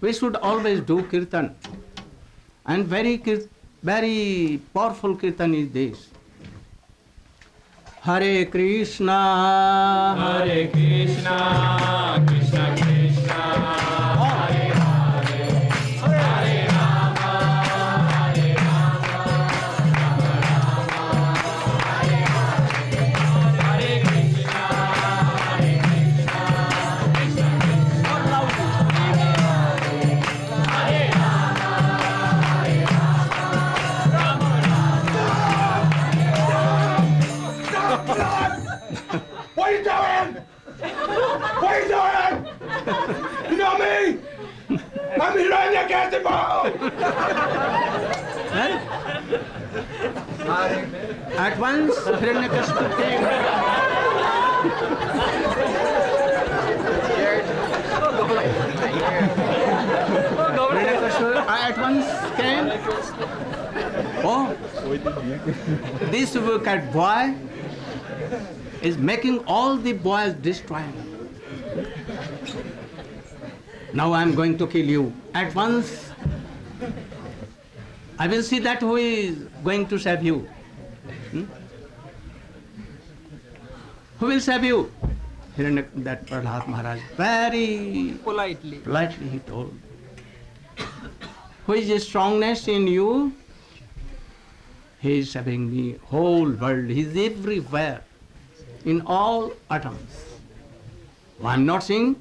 We should always do kirtan. And very powerful kirtan is this. Hare Krishna, Hare Krishna, Krishna Krishna, Hare Hare, Hare Rama, Hare Rama, Rama Rama, Hare Hare, Hare Krishna, Hare Krishna, Krishna Krishna, Hare Hare, Hare Rama, Hare Rama, Rama What are you doing? What are you doing? You know me? I'm Hiranyakasipu! At once, Hiranyakashipu came. Hiranyakashipu at once came. Oh, this wicked boy is making all the boys destroyed. Now I am going to kill you. At once, I will see that who is going to save you. Who will save you? That Prahlad Maharaj very politely he told. Who is the strongness in you? He is saving me, whole world. He is everywhere, in all atoms. I am not seeing.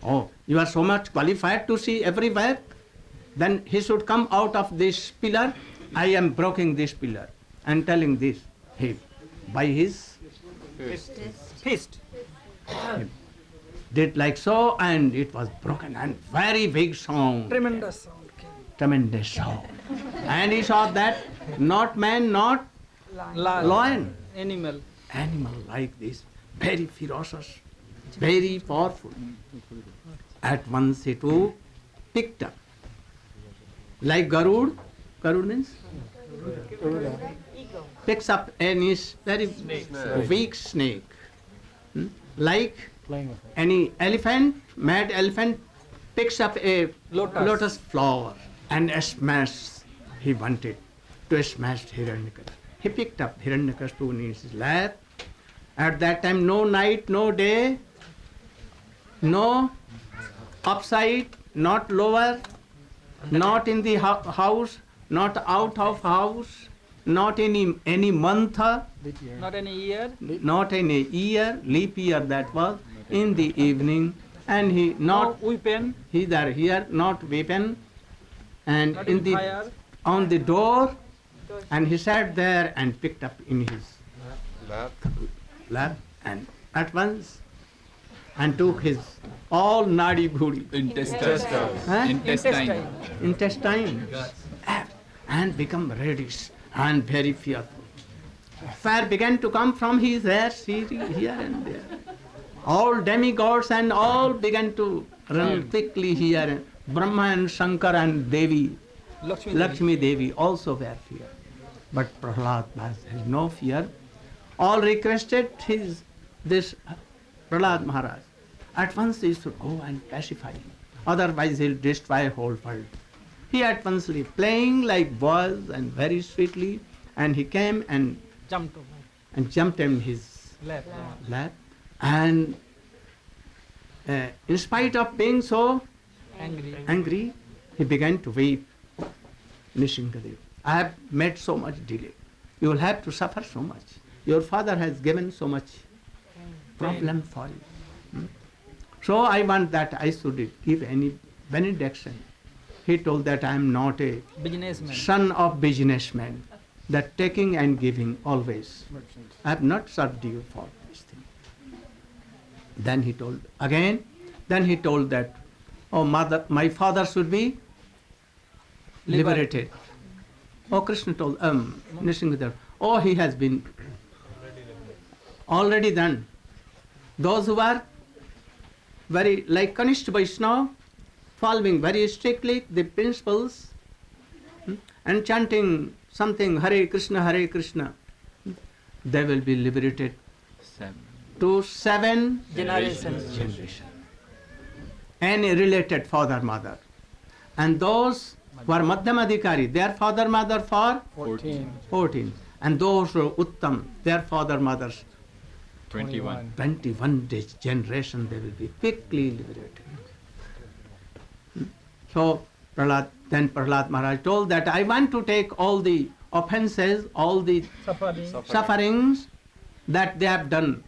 Oh, you are so much qualified to see everywhere. Then he should come out of this pillar. I am breaking this pillar and telling this. He, by his fist. he did like so, and it was broken, and very big sound. Tremendous sound came. Tremendous sound. And he saw that not man, not lion. Animal. Animal like this, very ferocious, very powerful. At once he too picked up. Like Garud means? Picks up any very weak snake. Like any elephant, mad elephant picks up a lotus flower and smashes. He wanted to smash Hiranyakashipu. He picked up Hiranyakashipu in his lap. At that time, no night, no day, no upside, not lower, not in the house, not out of house, not any month, Not any year. not in a year, leap year that was, in the evening, and he not No weapon. either here, not weapon, and Not in in the fire. on the door, and he sat there and picked up in his lap and at once and took his all nadi bhuri intestine and become reddish and very fearful. Fire began to come from his hair, here and there. All demigods and all began to run quickly here. Brahma and Shankar and Devi, Lakshmi Devi also were fear. But Prahlad has no fear. All requested this Prahlad Maharaj. At once he should go and pacify him. Otherwise he'll destroy whole world. He at once playing like boys and very sweetly, and he came and Jumped in his lap. lap. And in spite of being so angry, he began to weep. Nishingadev, I have made so much delay. You will have to suffer so much. Your father has given so much problem for you. So I want that I should give any benediction. He told that I am not a Businessman. son of businessman, that taking and giving always. I have not served you for this thing. Then he told again, that, oh mother, my father should be liberated. Oh, Krishna told, Nishingadev, oh, he has been already done. Those who are very, like Kanishta Vaishnava, following very strictly the principles and chanting something, Hare Krishna, they will be liberated to 7 Generations. Any related father, mother, And those who are Madhyamadhikari, their father, mother for 14. 14. And those who are Uttam, their father, mothers 21. 21 days generation, they will be quickly liberated. So then Prahlad Maharaj told that I want to take all the offenses, all the Suffering. sufferings that they have done,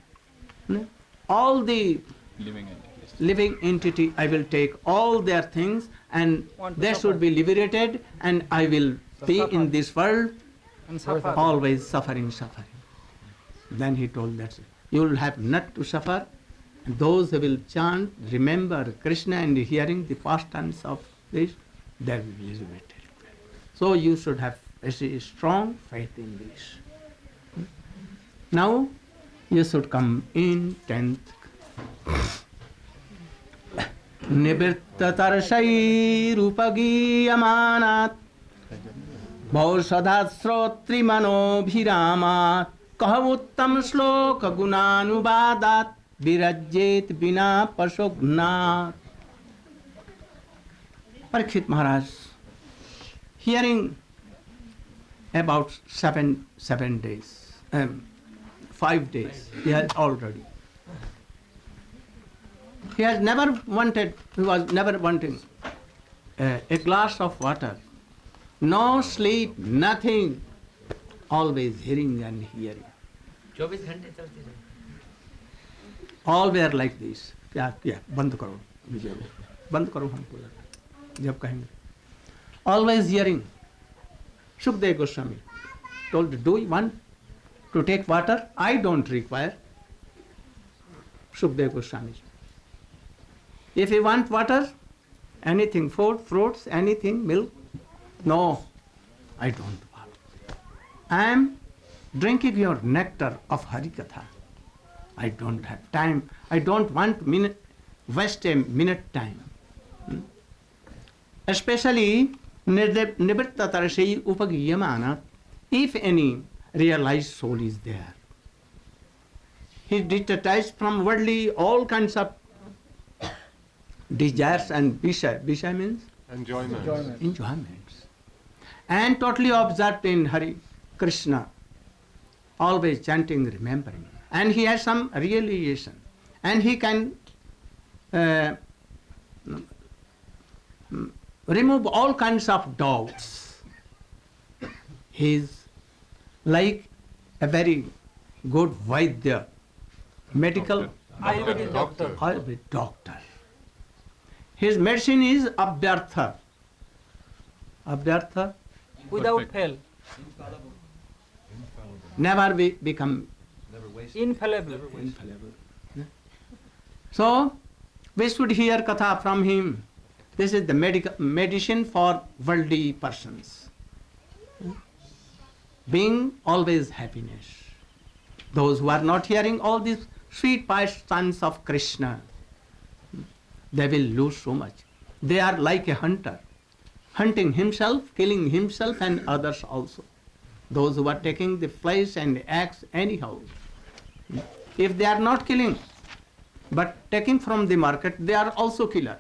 all the Living entities. living entity, I will take all their things and Want to they suffer. should be liberated, and I will be suffer. in this world And suffer. always suffering. Then he told that you will have not to suffer. And those who will chant, remember Krishna and hearing the pastimes of this, they will be liberated. So you should have a strong faith in this. Now you should come in 10th. निवृत्ततर्षैरुपगीयमानात् भौषधात् श्रोत्रिमनोभिरामात् कह उत्तम श्लोक गुणानुवादात् विरज्येत बिना पशुघ्नात्. Parikshit Maharaj, hearing about 7 days, 5 days, he has already. He was never wanting a glass of water, no sleep, nothing, always hearing and hearing. 24 घंटे चलती रही. All were like this. क्या बंद करो विजय, बंद करो हमको जब कहेंगे. Always hearing. Shukdev Goswami told, do you want to take water? I don't require. Shukdev Goswami. If you want water, anything, food, fruits, anything, milk, no, I don't want. I am drinking your nectar of Harikatha. I don't have time. I don't want waste a minute time. Especially Nivritta Tarashai Upagiyamana, if any realized soul is there. He is detached from worldly all kinds of desires and Visha means enjoyments. And totally absorbed in Hari Krishna, always chanting, remembering. And he has some realization. And he can remove all kinds of doubts. He is like a very good Vaidya, medical Ayurvedic doctor. Ayurvedic doctor. His medicine is Abhyartha. Abhyartha, Without Perfect. fail. never become Infallible. infallible. So, we should hear Katha from him. This is the medicine for worldly persons. Being always happiness. Those who are not hearing all these sweet pastimes of Krishna, they will lose so much. They are like a hunter, hunting himself, killing himself and others also. Those who are taking the flesh and axe anyhow. If they are not killing, but taking from the market, they are also killer.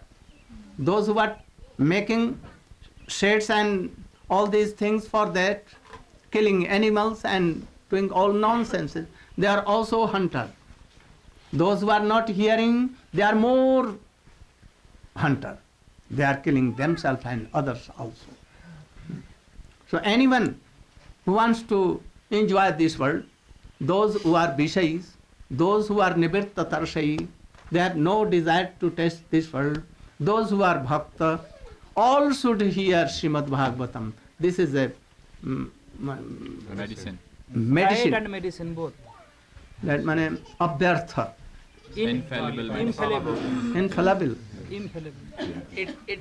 Those who are making sheds and all these things for that, killing animals and doing all nonsense, they are also hunter. Those who are not hearing, they are more hunter. They are killing themselves and others also. So anyone who wants to enjoy this world, those who are Vishayis, those who are Nivritta Tarshayi, they have no desire to taste this world. Those who are Bhakta, all should hear Srimad Bhagavatam. This is a Medicine. medicine. Diet and medicine both. That means Abhyartha, Infallible medicine. Infallible. infallible. Infallible.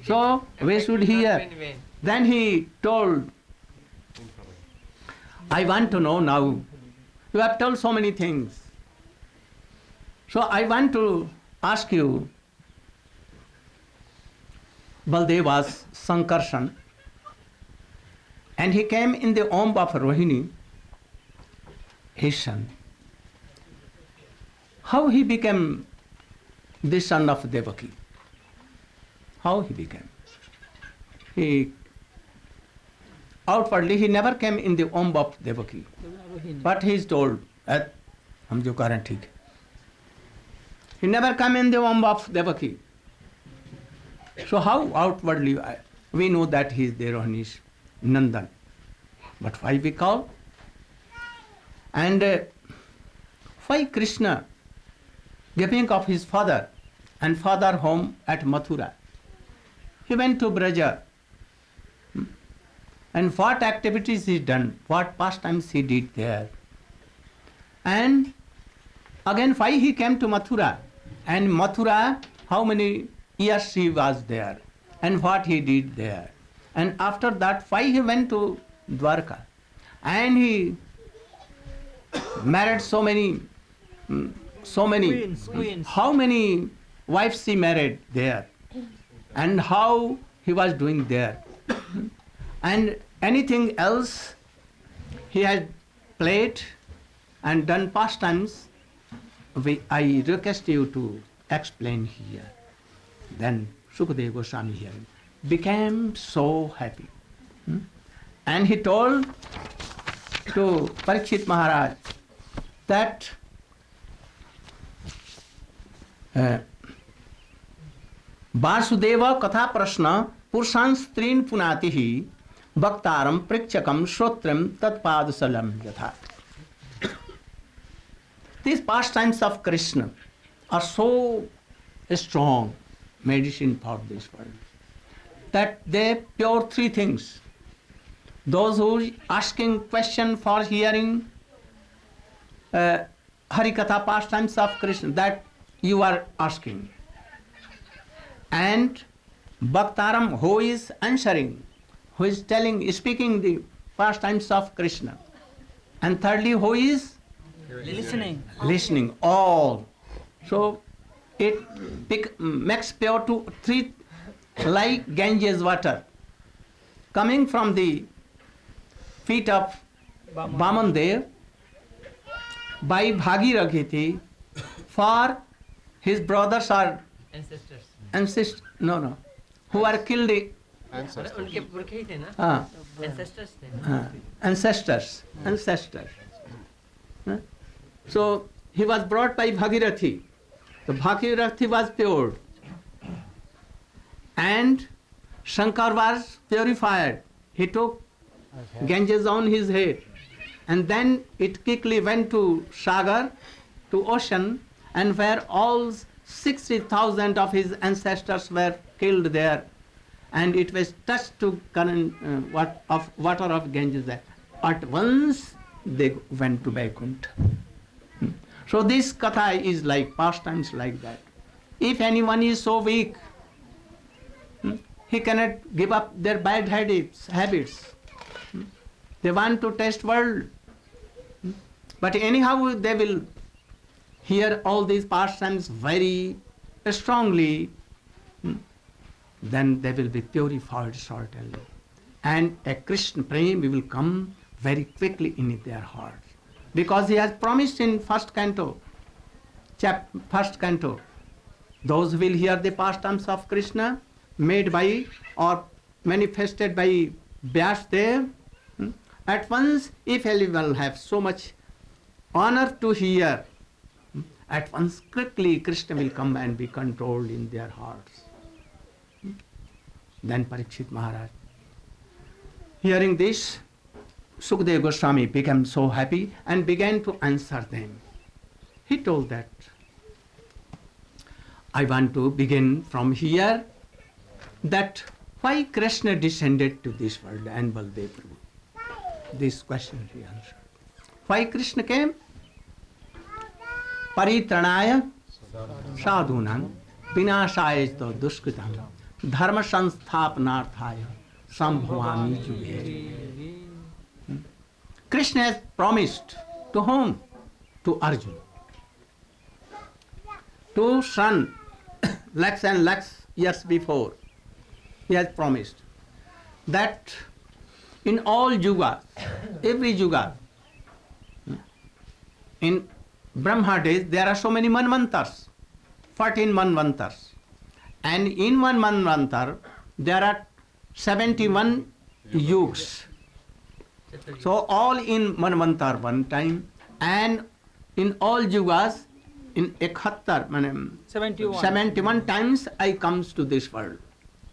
So we should hear. Then he told, I want to know now. You have told so many things. So I want to ask you, Baldev was Sankarshan, and he came in the womb of Rohini, his son. How he became the son of Devaki? How he became? he outwardly he never came in the womb of Devaki, but he is told that हम जो कह रहे हैं ठीक है. He never come in the womb of Devaki. So how outwardly we know that he is there on his Nandan, but why we call? And why Krishna giving of his father and father home at Mathura? He went to Braja. And what activities he done, what pastimes he did there. And again why he came to Mathura, and Mathura how many years he was there, and what he did there. And after that why he went to Dwarka, and he married so many Queens. how many wives he married there, and how he was doing there. And anything else he had played and done pastimes, I request you to explain here. Then Sukadeva Goswami here became so happy. And he told to Parikshit Maharaj that Vasudeva Katha Prashna Pursan Strin Punatihi Bhaktaram Prikchakam Shrotram Tatpadasalam Yatha. These pastimes of Krishna are so strong medicine for this world that they cure three things. Those who asking question for hearing Harikatha pastimes of Krishna, that you are asking. And Bhaktaram, who is answering, who is speaking the pastimes of Krishna. And thirdly, who is listening, all. So it makes pure to three, like Ganges water coming from the feet of Vamandev by Bhagirathi for his brothers or Ancestors. who are killed, उनके पुरखे ही थे ना? Ancestors थे। ancestors. So he was brought by Bhagirathi. The Bhagirathi was pure, and Shankar was purified. He took Ganges on his head, and then it quickly went to Sagar, to ocean, and where all 60,000 of his ancestors were killed there, and it was touched to current water of Ganges there. At once they went to Vaikuntha. So this katha is like pastimes like that. If anyone is so weak, he cannot give up their bad habits. They want to taste world. But anyhow they will hear all these pastimes very strongly, then they will be purified certainly. And a Krishna prema will come very quickly in their hearts. Because he has promised in first canto, those who will hear the pastimes of Krishna made by or manifested by Vyasdev, at once, if anyone will have so much honor to hear, at once quickly Krishna will come and be controlled in their hearts. Then Parikshit Maharaj, hearing this, Sukadeva Goswami became so happy and began to answer them. He told that, I want to begin from here, that why Krishna descended to this world and Baldev Prabhu. This question he answered. Why Krishna came? Paritranaya sadhunam vinashaya to duskritam dharma sansthapanarthaya sambhavami juge. Krishna has promised to whom? To Arjuna. To son, lakhs and lakhs years before, he has promised that in all yugas, every yuga, in Brahma days there are so many manvantars, 14 manvantars. And in one manvantar there are 71 yugs. So all in Manvantar one time, and in all yugas, in 71 times I comes to this world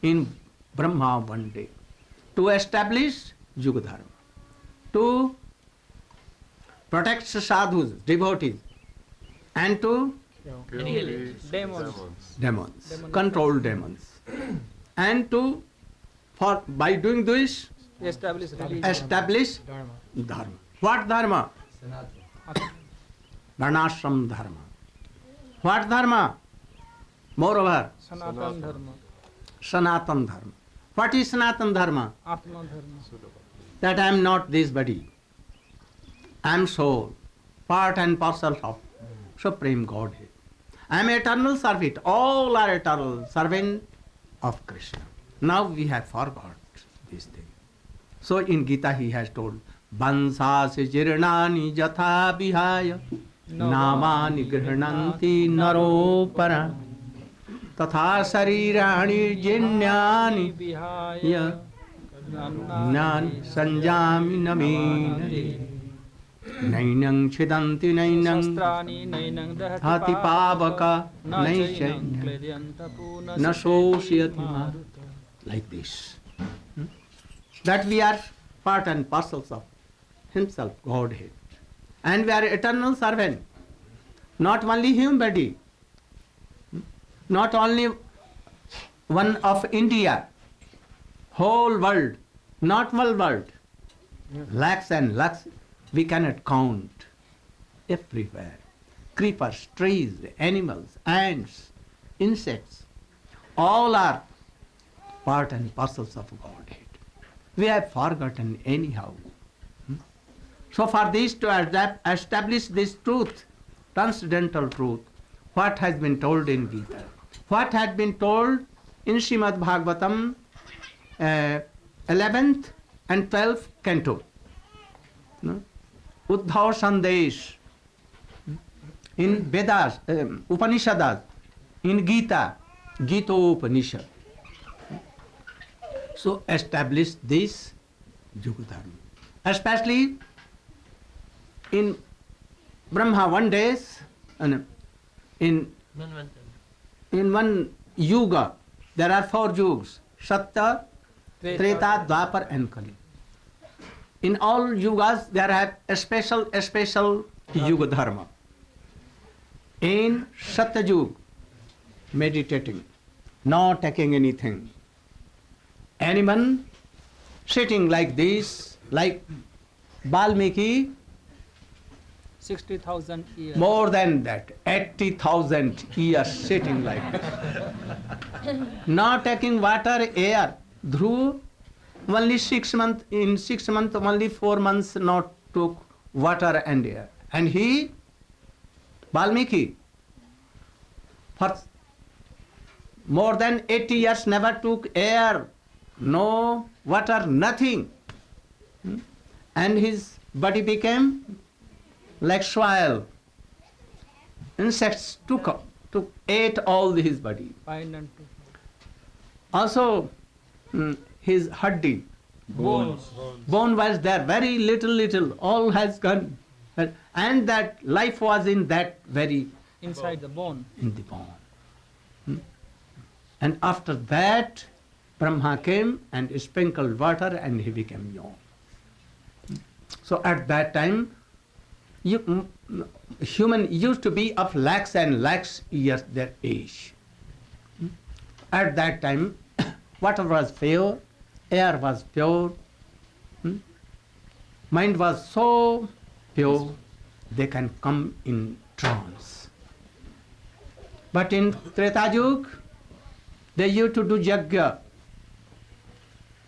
in Brahma one day to establish Yuga Dharma, to protect sadhus, devotees, and to demons, control demons, and to by doing this establish dharma. What dharma? Varnashram dharma. What dharma? Moreover, Sanatan Dharma, Sanatan dharma. What is Sanatan dharma? Atma Dharma. That I am not this body. I am soul, part and parcel of Supreme Godhead. I am eternal servant. All are eternal servant of Krishna. Now we have forgot this thing. So in Gita he has told, Bansasi jirnani jatha vihaya namani grihnanti naropara tatha sarirani jinyani ya jnani sanjami naminare nainang chidanti nainang Shastrani nainang hati dahati pavaka na naishainam kledyantapu na sosyati maruta. Like this. That we are part and parcels of Himself, Godhead. And we are eternal servant. Not only human body, not only one of India, whole world, not one world, lakhs and lakhs, we cannot count everywhere. Creepers, trees, animals, ants, insects, all are part and parcels of Godhead. We have forgotten anyhow. So for this to establish this truth, transcendental truth, what has been told in Gita, what had been told in Srimad Bhagavatam 11th and 12th canto, Uddhav Sandesh, in Vedas, Upanishads, in Gita, Gita Upanishad. So establish this Yuga Dharma. Especially in Brahma one days, and in one yuga, there are 4 yugas, Satya, Treta, Dwapar and Kali. In all yugas there are a special Yuga Dharma. In Satya Yuga, meditating, not taking anything. Anyone sitting like this, like Valmiki, 60,000 years. more than that, 80,000 years sitting like this. Not taking water, air, Dhruv, only 6 months, in 6 months, only 4 months not took water and air. And he, Valmiki, for more than 80 years never took air, no water, nothing. And his body became like soil. Insects ate all his body. Fine and two. Also, his haddi, bone was there, very little, all has gone. And that life was in that very, Inside the bone. in the bone. And after that, Brahma came and sprinkled water and he became young. So at that time, human used to be of lakhs and lakhs years their age. At that time, water was pure, air was pure, mind was so pure, they can come in trance. But in Treta Yuga, they used to do yajna,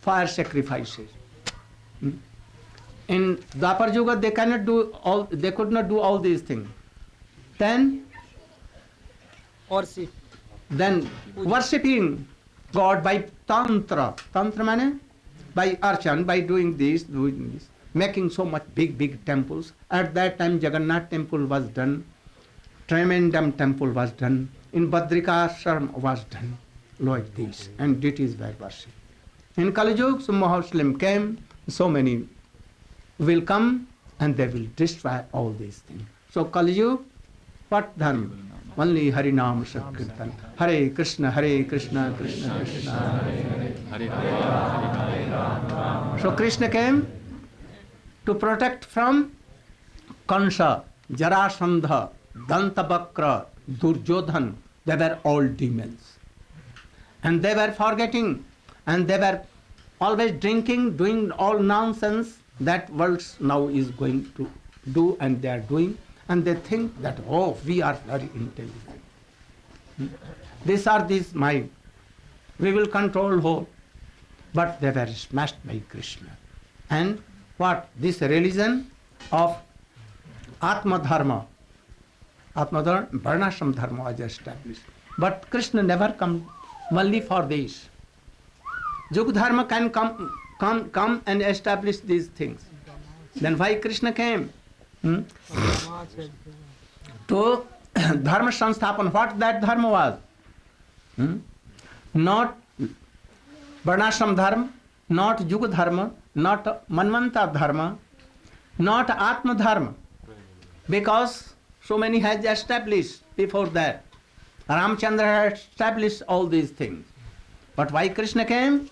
fire sacrifices. In Dwapar Yuga, they could not do all these things. Then worshipping God by tantra. Tantra means by archan, by doing this, making so much big temples. At that time, Jagannath temple was done, Tremendum temple was done, in Badrikashram was done, like this, and deities were worshipped. In Kali Yuga, some Muslim came, so many will come and they will destroy all these things. So Kali Yuga, what dharma? Only Harinam Sankirtan. Hare Krishna, Krishna Krishna, Hare Rama. So Krishna came to protect from Kansa, Jarasandha, Dantabakra, Duryodhan. They were all demons. And they were forgetting, and they were always drinking, doing all nonsense that world now is going to do, and they are doing, and they think that, oh, we are very intelligent. These are these mind. We will control whole. But they were smashed by Krishna. And what? This religion of Atma Dharma, Varnashram Dharma was established. But Krishna never come only for this. Yuga Dharma can come and establish these things. Then why Krishna came? To Dharma Sansthapan. What that Dharma was? Not Varnashram Dharma, not Yuga Dharma, not Manvanta Dharma, not Atma Dharma. Because so many has established before that. Ramchandra had established all these things. But why Krishna came?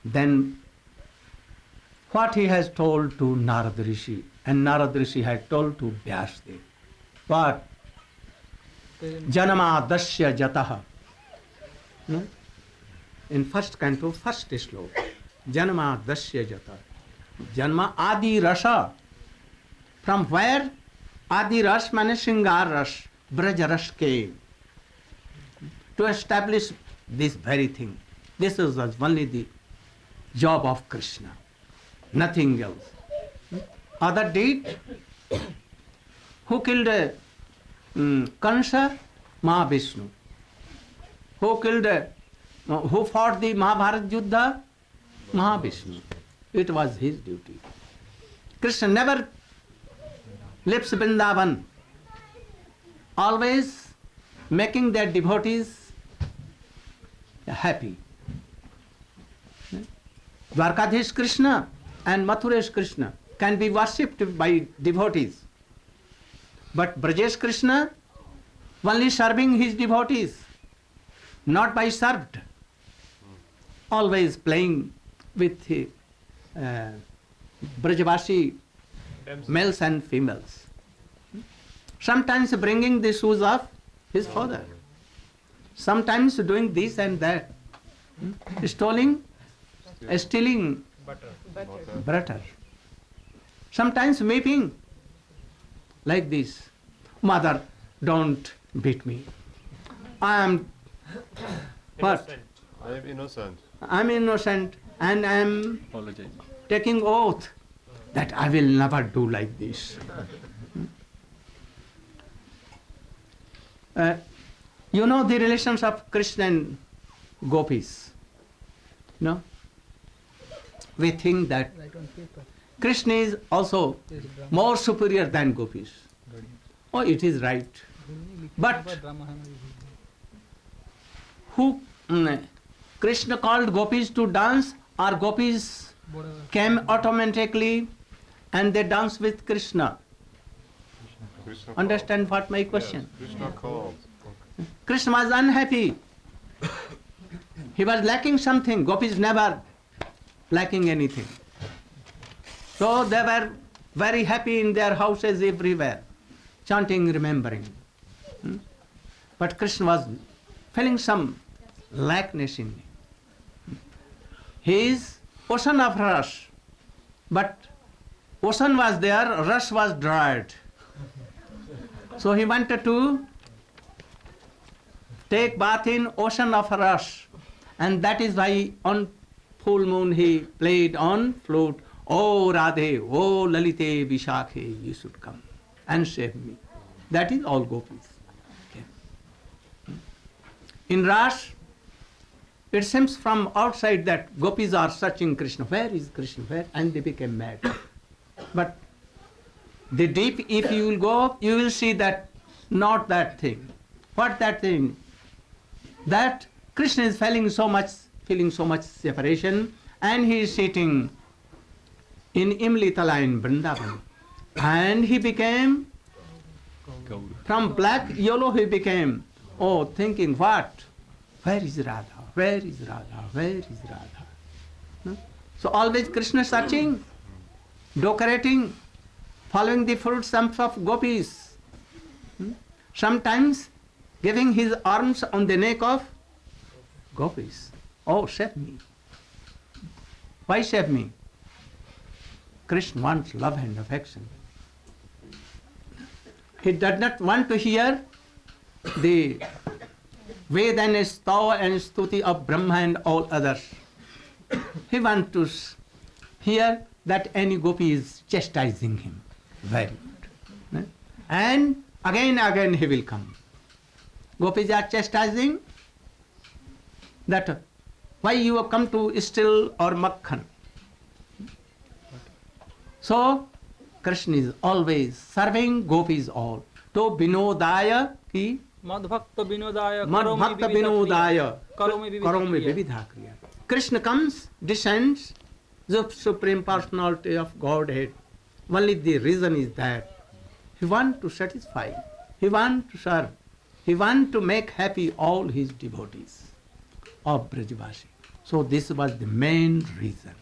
Then what he has told to Narad Rishi, and Narad Rishi had told to Vyasdev. What? Janama dasya jataha. No? In first canto, first sloka. Janama dasya jataha. Janma adi rasa. From where? Adi ras means Shringar ras, Braj ras came. To establish this very thing. This was only the job of Krishna. Nothing else. Other did? Who killed Kansa? Mahavishnu. Who fought the Mahabharata Yuddha? Mahavishnu. It was his duty. Krishna never leaves Vrindavan, always making their devotees happy. Dwarkadhish Krishna and Mathuresh Krishna can be worshipped by devotees. But Brajesh Krishna only serving his devotees, not by served. Always playing with Brajavasi males and females. Sometimes bringing the shoes of his father. Sometimes doing this and that. Stealing butter. Sometimes weeping like this. Mother, don't beat me. I am what? I am innocent. I am innocent and I am Apologize. taking oath that I will never do like this. You know the relations of Krishna and gopis. No? We think that Right on paper. Krishna is also Yes, Brahma. more superior than gopis. Oh, it is right. But who Krishna called gopis to dance, or gopis came automatically and they dance with Krishna? Krishna Understand what my question? Yes, Krishna called. Krishna was unhappy. He was lacking something. Gopis never lacking anything. So they were very happy in their houses everywhere, chanting, remembering. But Krishna was feeling some lackness in him. He is ocean of Ras, but ocean was there, Ras was dried. So he wanted to take bath in ocean of Ras, and that is why on full moon he played on flute, "Oh Radhe, oh Lalite Vishakhe, you should come and save me." That is all gopis. Okay. In Ras, it seems from outside that gopis are searching Krishna. Where is Krishna? Where? And they became mad. But the deep, if you will go, you will see that not that thing. What that thing? That Krishna is feeling so much feeling so much separation, and he is sitting in Imlitala in Vrindavan. And he became, from black, yellow he became, thinking what? Where is Radha? Where is Radha? Where is Radha? No? So always Krishna searching, decorating, following the footsteps of gopis. Sometimes giving his arms on the neck of gopis. Oh, save me. Why save me? Krishna wants love and affection. He does not want to hear the Veda and Stava and Stuti of Brahma and all others. He wants to hear that any gopi is chastising him. Very good. And again he will come. Gopis are chastising that why you have come to still or makhan. So Krishna is always serving gopis all. To binodaya ki Madhbhakta Vinodaya Madhbhakta binodaya Karomi karomi vividha kriya. Krishna comes, descends, the Supreme Personality of Godhead. Only the reason is that he wants to satisfy, he wants to serve, he wants to make happy all his devotees of Brajavasi. So this was the main reason.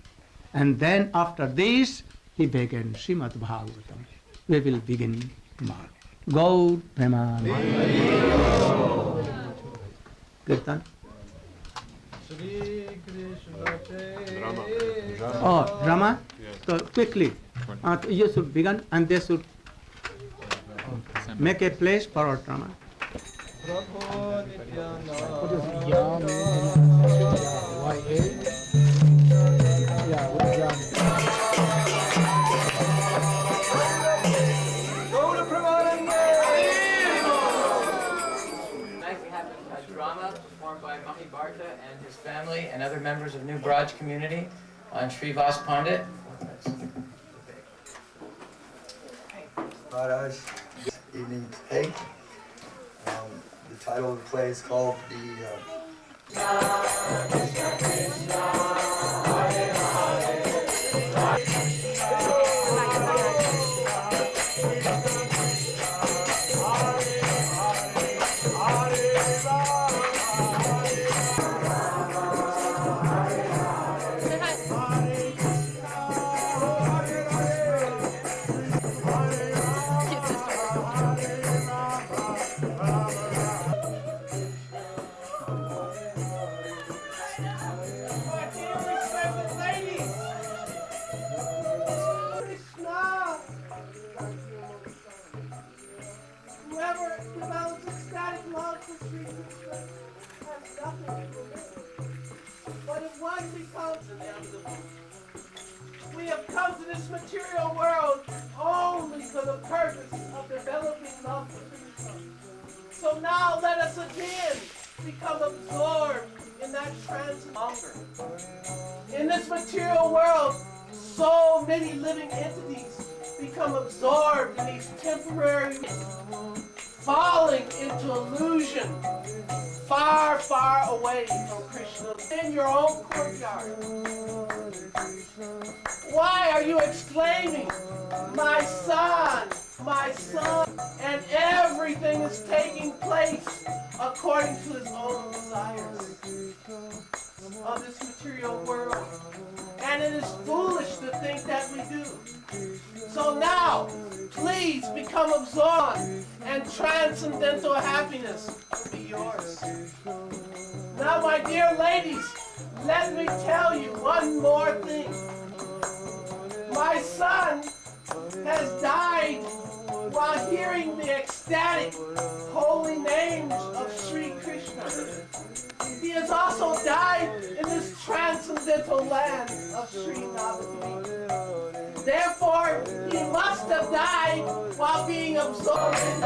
And then after this, he began Srimad Bhagavatam. We will begin tomorrow. Gaur Premanand. Kirtan. Drama. Oh, drama? Yes. So quickly, you should begin and they should make a place for our drama. Tonight we have a drama performed by Mahi Bharta and his family and other members of New Braj community on Srivas Pandit. Maharaj, this evening today. The title of the play is called Whoever develops ecstatic love for Sri Krishna has nothing to live. But if one becomes inevitable, we have come to this material world only for the purpose of developing love for Krishna. So now let us again become absorbed in that trance longer. In this material world, so many living entities become absorbed in these temporary, falling into illusion, far, far away from Krishna, in your own courtyard. Why are you exclaiming, my son, and everything is taking place according to his own desires of this material world? And it is foolish to think that we do. So now, please become absorbed and transcendental happiness will be yours. Now, my dear ladies, let me tell you one more thing. My son has died while hearing the ecstatic holy names of Sri Krishna. He has also died in this transcendental land of Sri Navadvip. Therefore, he must have died while being absorbed in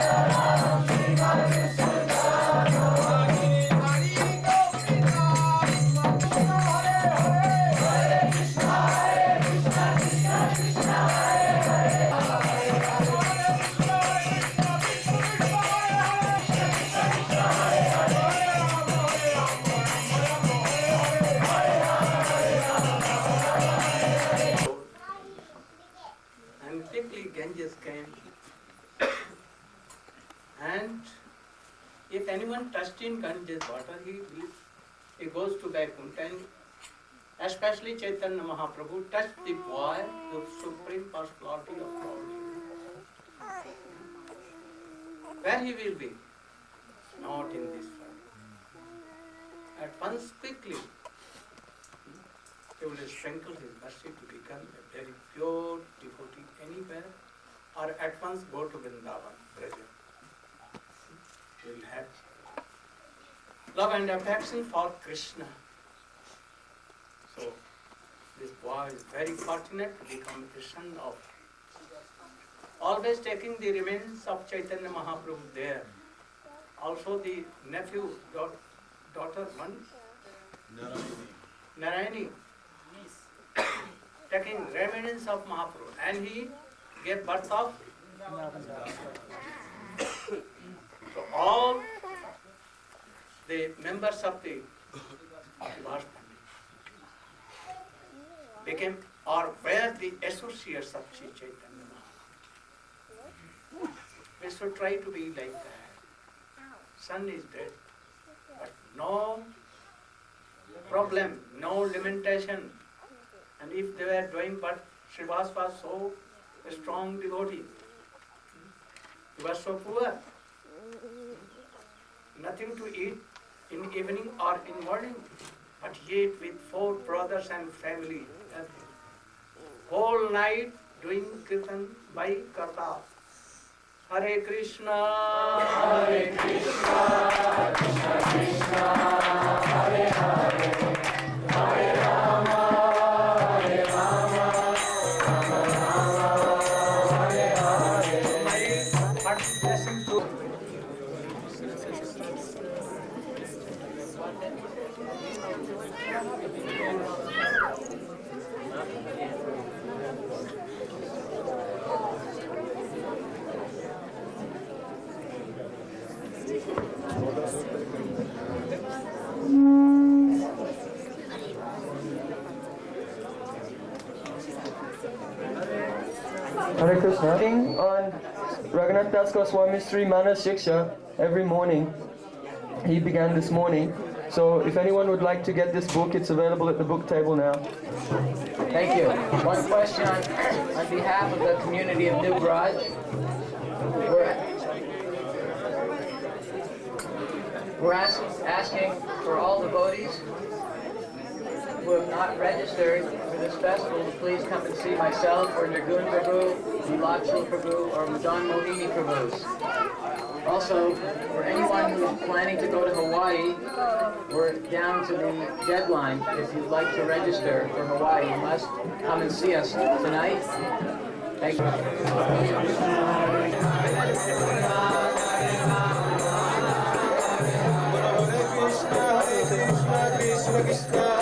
if anyone touched in Ganges water, he goes to Vaikuntha. And especially Chaitanya Mahaprabhu touched the boy, the supreme personality of Lord. Where he will be? Not in this world. At once, quickly, he will sprinkle his mercy to become a very pure devotee anywhere, or at once go to Vrindavan, Braja. He will have love and affection for Krishna. So, this boy is very fortunate to become the son of, always taking the remains of Chaitanya Mahaprabhu there. Also the nephew, daughter one, Narayani, taking remains of Mahaprabhu, and he gave birth of. So all the members of the Srivas became or were the associates of Sri Chaitanya Mahaprabhu. We should try to be like that. Son is dead, but no problem, no limitation. And if they were doing, but Srivas was so a strong devotee. He was so poor. Nothing to eat in evening or in morning, but he ate with 4 brothers and family. Whole night doing kirtan by Karta. Hare Krishna, Hare Krishna, Krishna Krishna, Hare Hare, Hare Rama, Hare Rama, Rama Rama, Hare Hare. My heart blessing to Hare Krishna. On Raghunath Das Goswami Sri Manas Shiksha every morning. He began this morning. So if anyone would like to get this book, it's available at the book table now. Thank you. One question on behalf of the community of New Braj. We're asking for all devotees who have not registered for this festival to please come and see myself or Nirgun Prabhu, Nilakshmi Prabhu, or Madan Mohini Prabhus. Also, for anyone who is planning to go to Hawaii, we're down to the deadline. If you'd like to register for Hawaii, you must come and see us tonight. Thank you. Hare Krishna, Krishna Krishna.